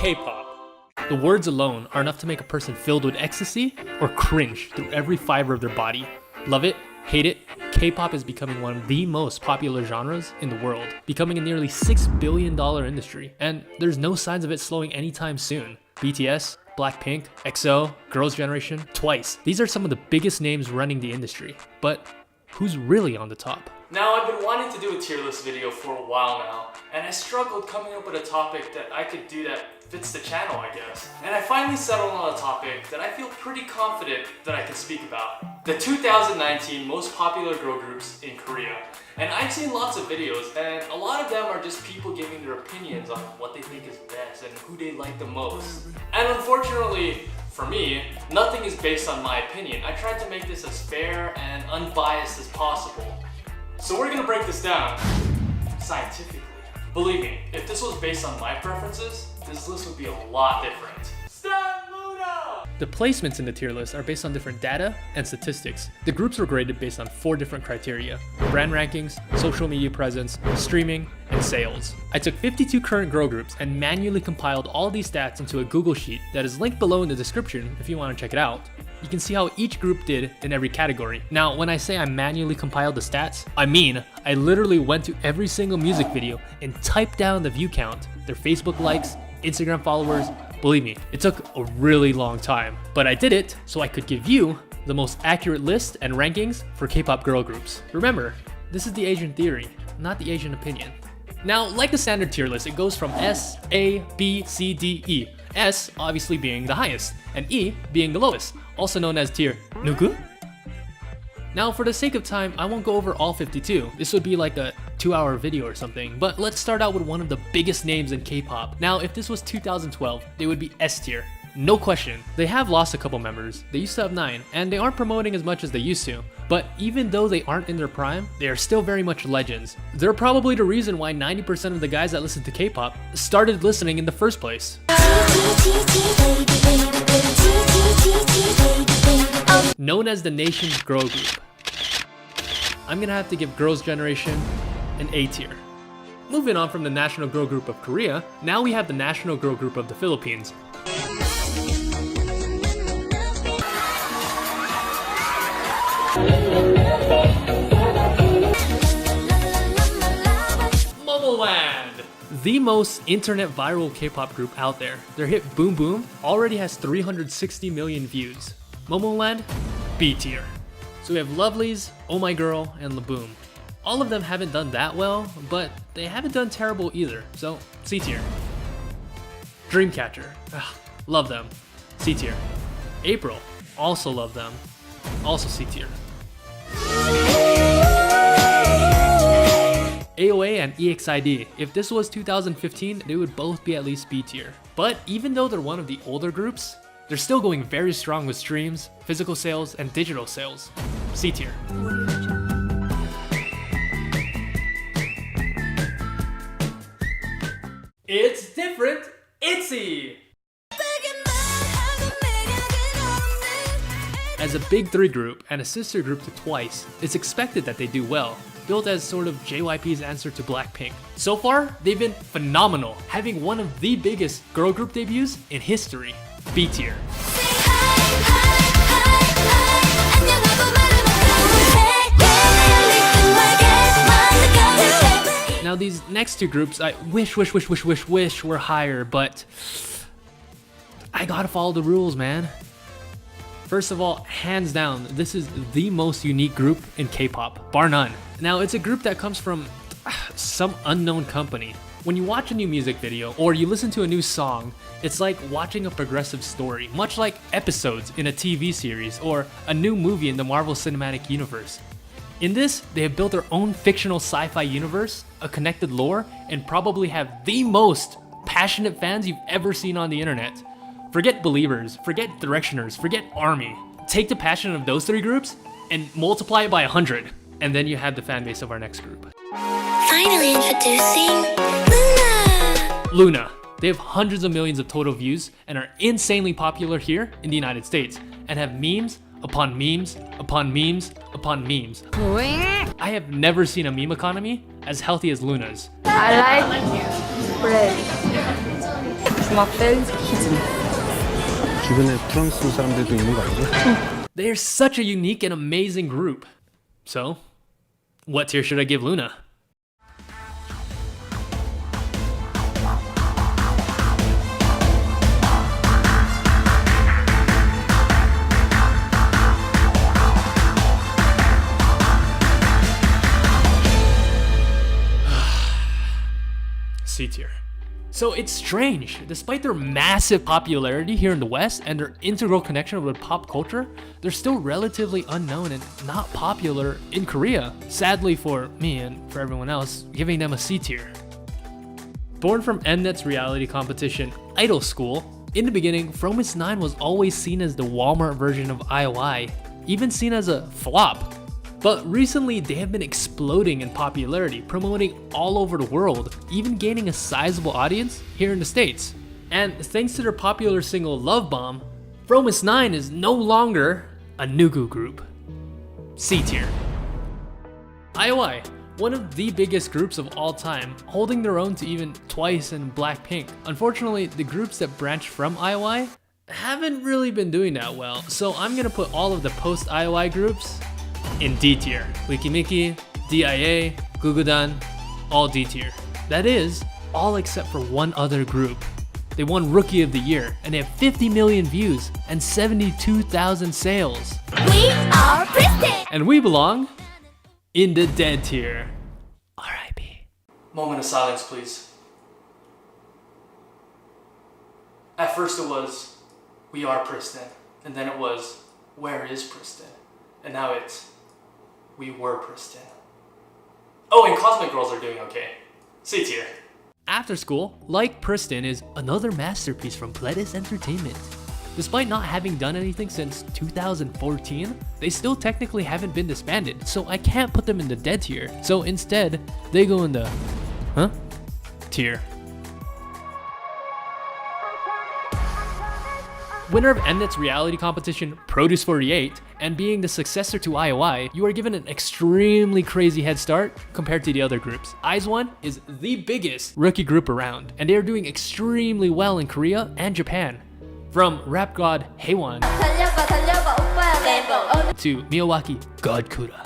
K-pop. The words alone are enough to make a person filled with ecstasy or cringe through every fiber of their body. Love it, hate it, K-pop is becoming one of the most popular genres in the world, becoming a nearly $6 billion industry, and there's no signs of it slowing anytime soon. BTS, Blackpink, EXO, Girls' Generation, Twice. These are some of the biggest names running the industry, but who's really on the top? Now, I've been wanting to do a tier list video for a while now, and I struggled coming up with a topic that I could do that fits the channel, I guess. And I finally settled on a topic that I feel pretty confident that I can speak about. The 2019 most popular girl groups in Korea. And I've seen lots of videos, and a lot of them are just people giving their opinions on what they think is best and who they like the most. And unfortunately, for me, nothing is based on my opinion. I tried to make this as fair and unbiased as possible. So we're gonna break this down scientifically. Believe me, if this was based on my preferences, this list would be a lot different. Stan Luna! The placements in the tier list are based on different data and statistics. The groups were graded based on 4 different criteria: brand rankings, social media presence, streaming, and sales. I took 52 current girl groups and manually compiled all these stats into a Google Sheet that is linked below in the description if you want to check it out. You can see how each group did in every category. Now, when I say I manually compiled the stats, I mean I literally went to every single music video and typed down the view count, their Facebook likes, Instagram followers. Believe me, it took a really long time, but I did it so I could give you the most accurate list and rankings for K-pop girl groups. Remember, this is the Asian theory, not the Asian opinion. Now, like the standard tier list, it goes from S, A, B, C, D, E. S obviously being the highest, and E being the lowest, also known as tier 누구? Now, for the sake of time, I won't go over all 52. This would be like a 2-hour video or something, but let's start out with one of the biggest names in K-pop. Now, if this was 2012, they would be S tier. No question. They have lost a couple members. They used to have 9, and they aren't promoting as much as they used to. But even though they aren't in their prime, they are still very much legends. They're probably the reason why 90% of the guys that listen to K-pop started listening in the first place. Known as the nation's girl group, I'm gonna have to give Girls' Generation an A tier. Moving on from the national girl group of Korea, now we have the national girl group of the Philippines. Momoland! The most internet viral K-pop group out there. Their hit Boom Boom already has 360 million views. Momoland, B tier. So we have Lovelyz, Oh My Girl, and Laboom. All of them haven't done that well, but they haven't done terrible either, so C tier. Dreamcatcher, love them, C tier. April, also love them, also C tier. AOA and EXID, if this was 2015, they would both be at least B tier. But even though they're one of the older groups, they're still going very strong with streams, physical sales, and digital sales. C tier. It's different, ITZY! As a big 3 group and a sister group to Twice, it's expected that they do well, built as sort of JYP's answer to Blackpink. So far, they've been phenomenal, having one of the biggest girl group debuts in history. B tier. Now these next 2 groups, I wish were higher, but I gotta follow the rules, man. First of all, hands down, this is the most unique group in K-pop, bar none. Now, it's a group that comes from some unknown company. When you watch a new music video or you listen to a new song, it's like watching a progressive story, much like episodes in a TV series or a new movie in the Marvel Cinematic Universe. In this, they have built their own fictional sci-fi universe, a connected lore, and probably have the most passionate fans you've ever seen on the internet. Forget Believers, forget Directioners, forget ARMY. Take the passion of those 3 groups and multiply it by 100, and then you have the fan base of our next group. Finally introducing Luna! Luna. They have hundreds of millions of total views and are insanely popular here in the United States, and have memes upon memes upon memes upon memes. I have never seen a meme economy as healthy as Luna's. I like bread. 중학생 희진. 주변에 프랑스 사람들도 있는 거 아니죠? They're such a unique and amazing group. So, what tier should I give Luna? C tier. So it's strange, despite their massive popularity here in the West and their integral connection with pop culture, they're still relatively unknown and not popular in Korea. Sadly for me and for everyone else, giving them a C tier. Born from Mnet's reality competition, Idol School, in the beginning, Fromis 9 was always seen as the Walmart version of IOI, even seen as a flop. But recently, they have been exploding in popularity, promoting all over the world, even gaining a sizable audience here in the States. And thanks to their popular single Love Bomb, Fromis 9 is no longer a Nugu group. C tier. IOI, one of the biggest groups of all time, holding their own to even Twice and Blackpink. Unfortunately, the groups that branched from IOI haven't really been doing that well, so I'm gonna put all of the post-IOI groups in D tier. Wikimiki, DIA, Gugudan, all D tier. That is, all except for one other group. They won Rookie of the Year, and they have 50 million views and 72,000 sales. We are Kristen. And we belong in the dead tier. R.I.P. Moment of silence, please. At first it was, we are Pristin. And then it was, where is Pristin? And now it's, we were Pristin. Oh, and Cosmic Girls are doing okay. C tier. After School, like Pristin, is another masterpiece from Pledis Entertainment. Despite not having done anything since 2014, they still technically haven't been disbanded, so I can't put them in the dead tier. So instead, they go in the tier. Winner of Mnet's reality competition, Produce 48, and being the successor to IOI, you are given an extremely crazy head start compared to the other groups. IZ*ONE is the biggest rookie group around, and they are doing extremely well in Korea and Japan. From rap god Haewon to Miyawaki God Kura.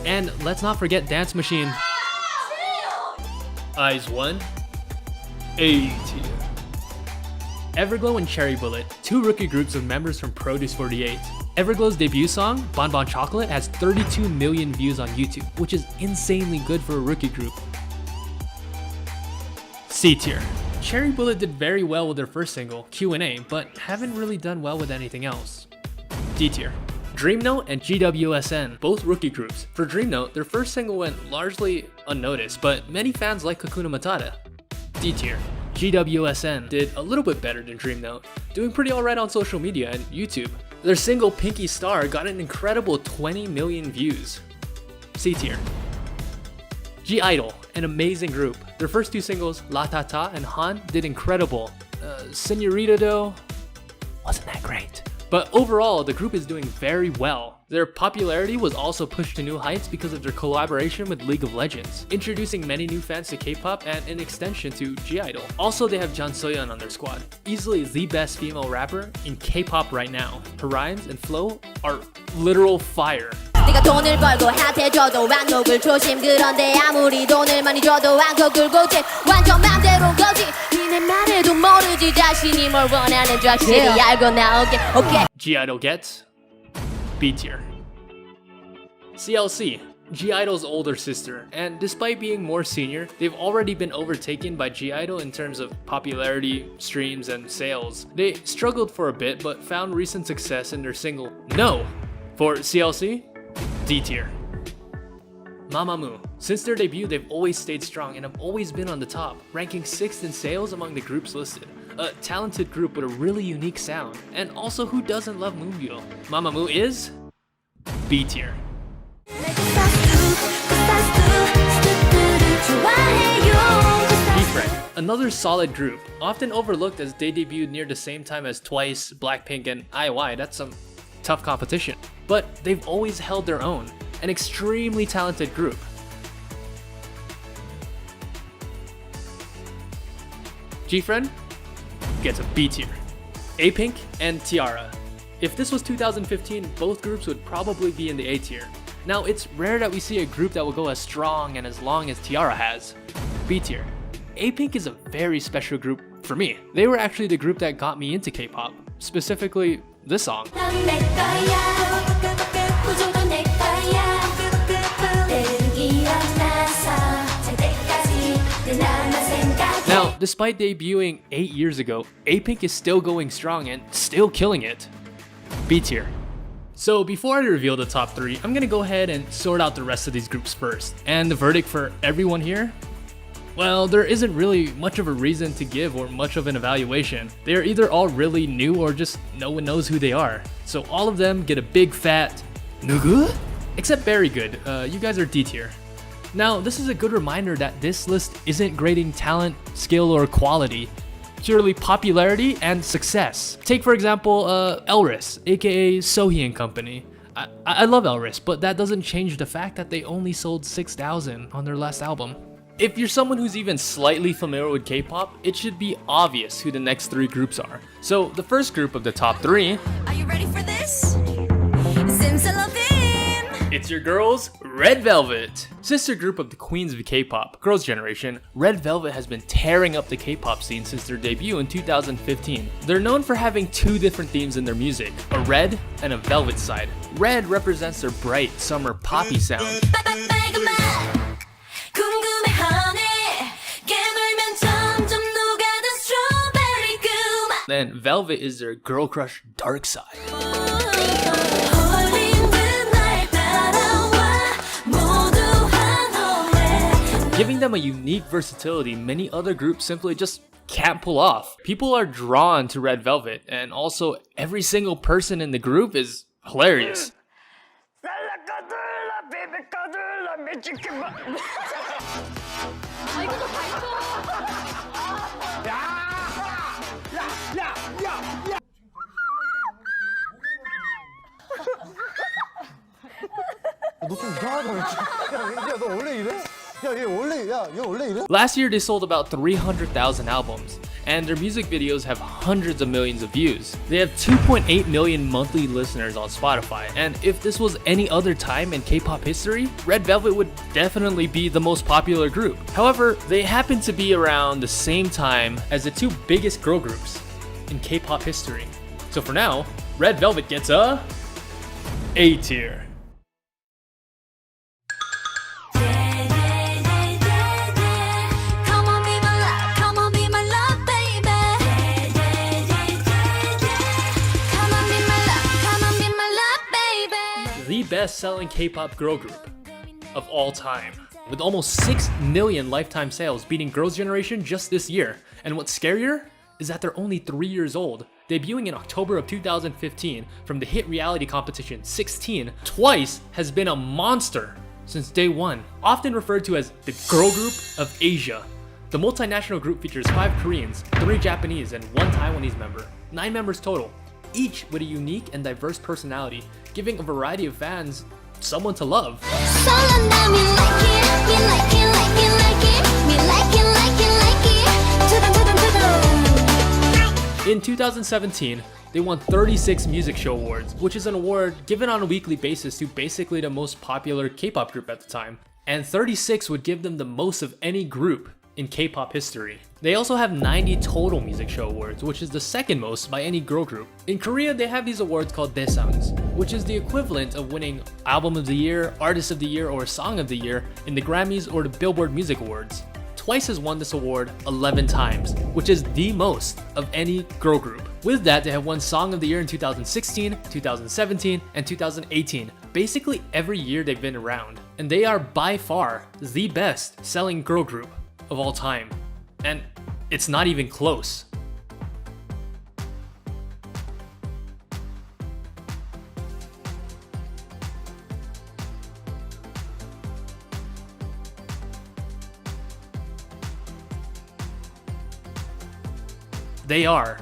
And let's not forget Dance Machine. IZ*ONE, A tier. Everglow and Cherry Bullet, two rookie groups of members from Produce 48. Everglow's debut song, Bon Bon Chocolate, has 32 million views on YouTube, which is insanely good for a rookie group. C tier. Cherry Bullet did very well with their first single, Q&A, but haven't really done well with anything else. D tier. Dreamnote and GWSN, both rookie groups. For Dreamnote, their first single went largely unnoticed, but many fans like Hakuna Matata. D tier. GWSN did a little bit better than Dreamnote, doing pretty alright on social media and YouTube. Their single Pinky Star got an incredible 20 million views. C tier. (G)I-DLE, an amazing group. Their first two singles, La Ta Ta and Han, did incredible. Senorita though, wasn't that great. But overall, the group is doing very well. Their popularity was also pushed to new heights because of their collaboration with League of Legends, introducing many new fans to K-pop and an extension to (G)I-DLE. Also, they have Jang So-yeon on their squad, easily the best female rapper in K-pop right now. Her rhymes and flow are literal fire. 네가 돈을 벌고 핫해져도 왕욕을 조심 그런데 아무리 돈을 많이 줘도 왕국을 고지 완전 맘대로인 거지 니네 말해도 모르지 자신이 뭘 원하는 줄 확실히 알고 나오게 오케이 (G)I-DLE gets B tier. CLC, (G)I-DLE's older sister, and despite being more senior, they've already been overtaken by (G)I-DLE in terms of popularity, streams, and sales. They struggled for a bit but found recent success in their single No. For CLC, D tier. Mamamoo. Since their debut, they've always stayed strong and have always been on the top, ranking 6th in sales among the groups listed. A talented group with a really unique sound, and also who doesn't love Moonbyul? Mamamoo is B tier. B-Friend, another solid group, often overlooked as they debuted near the same time as Twice, Blackpink, and IOI. That's some tough competition, but they've always held their own. an extremely talented group. GFriend gets a B tier. A-Pink and T-ara. If this was 2015, both groups would probably be in the A tier. Now, it's rare that we see a group that will go as strong and as long as T-ara has. B tier. A-Pink is a very special group for me. They were actually the group that got me into K-pop, specifically this song. Now, despite debuting 8 years ago, A-Pink is still going strong and still killing it. B tier. So before I reveal the top 3, I'm gonna go ahead and sort out the rest of these groups first. And the verdict for everyone here? Well, there isn't really much of a reason to give or much of an evaluation. They are either all really new or just no one knows who they are. So all of them get a big fat nugu? Except Very Good, you guys are D tier. Now, this is a good reminder that this list isn't grading talent, skill, or quality, purely popularity and success. Take for example, Elris, aka Sohee and Company. I love Elris, but that doesn't change the fact that they only sold 6,000 on their last album. If you're someone who's even slightly familiar with K-pop, it should be obvious who the next 3 groups are. So the first group of the top 3, Are you ready for this? it's your girls, Red Velvet. Sister group of the queens of K-pop, Girls' Generation, Red Velvet has been tearing up the K-pop scene since their debut in 2015. They're known for having 2 different themes in their music, a red and a velvet side. Red represents their bright summer poppy sound. Then Velvet is their girl crush dark side. Giving them a unique versatility many other groups simply just can't pull off. People are drawn to Red Velvet, and also every single person in the group is hilarious. Last year they sold about 300,000 albums, and their music videos have hundreds of millions of views. They have 2.8 million monthly listeners on Spotify, and if this was any other time in K-pop history, Red Velvet would definitely be the most popular group. However, they happen to be around the same time as the 2 biggest girl groups in K-pop history. So for now, Red Velvet gets a A tier. The best-selling K-pop girl group of all time, with almost 6 million lifetime sales, beating Girls' Generation just this year. And what's scarier is that they're only 3 years old. Debuting in October of 2015 from the hit reality competition 16, Twice has been a monster since day one. Often referred to as the girl group of Asia, the multinational group features 5 Koreans, 3 Japanese, and 1 Taiwanese member. 9 members total, each with a unique and diverse personality, giving a variety of fans someone to love. In 2017, they won 36 Music Show Awards, which is an award given on a weekly basis to basically the most popular K-pop group at the time. And 36 would give them the most of any group in K-pop history. They also have 90 total Music Show Awards, which is the second most by any girl group. In Korea, they have these awards called Daesangs, which is the equivalent of winning Album of the Year, Artist of the Year, or Song of the Year in the Grammys or the Billboard Music Awards. Twice has won this award 11 times, which is the most of any girl group. With that, they have won Song of the Year in 2016, 2017, and 2018. Basically every year they've been around. And they are by far the best selling girl group of all time. And it's not even close. They are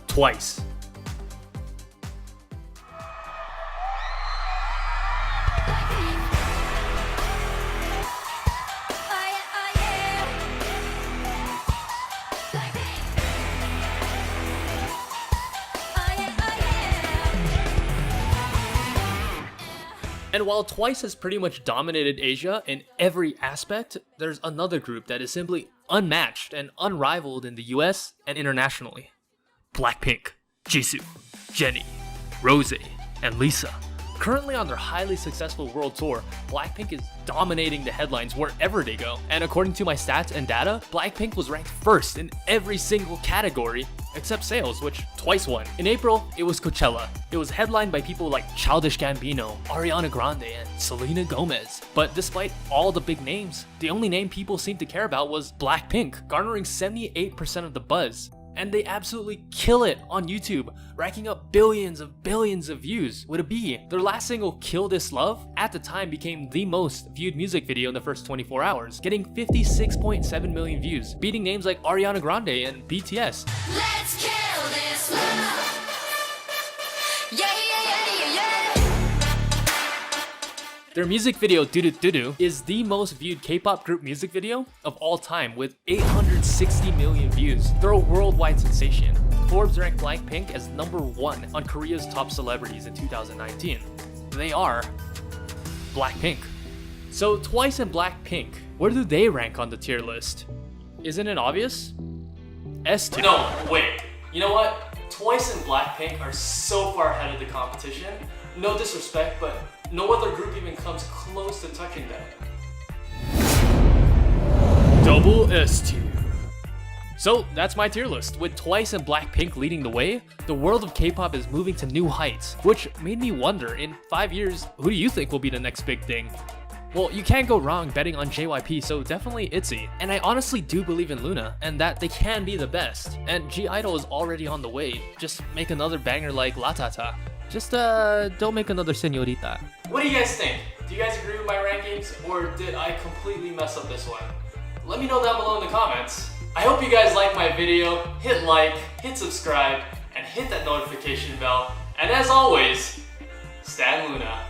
Twice. And while TWICE has pretty much dominated Asia in every aspect, there's another group that is simply unmatched and unrivaled in the US and internationally. Blackpink, Jisoo, Jennie, Rosé, and Lisa. Currently on their highly successful world tour, Blackpink is dominating the headlines wherever they go. And according to my stats and data, Blackpink was ranked first in every single category except sales, which TWICE won. In April, it was Coachella. It was headlined by people like Childish Gambino, Ariana Grande, and Selena Gomez. But despite all the big names, the only name people seemed to care about was Blackpink, garnering 78% of the buzz. And they absolutely kill it on YouTube, racking up billions of views with a B. Their last single, Kill This Love, at the time became the most viewed music video in the first 24 hours, getting 56.7 million views, beating names like Ariana Grande and BTS. Let's kill this love. Yeah, yeah, yeah, yeah. Their music video, Doo Doo Doo Doo, is the most viewed K-pop group music video of all time with 860 million views. They're a worldwide sensation. Forbes ranked Blackpink as #1 on Korea's top celebrities in 2019. They are Blackpink. So TWICE and Blackpink, where do they rank on the tier list? Isn't it obvious? S2. No, wait. You know what? TWICE and Blackpink are so far ahead of the competition. No disrespect, but no other group even comes close to touching them. Double S tier. So that's my tier list. With TWICE and Blackpink leading the way, the world of K-pop is moving to new heights, which made me wonder, in 5 years, who do you think will be the next big thing? Well, you can't go wrong betting on JYP, so definitely ITZY. And I honestly do believe in LOONA, and that they can be the best. And G-Idol is already on the way. Just make another banger like La Ta Ta. Just don't make another Señorita. What do you guys think? Do you guys agree with my rankings, or did I completely mess up this one? Let me know down below in the comments. I hope you guys liked my video. Hit like, hit subscribe, and hit that notification bell. And as always, Stan LOONA.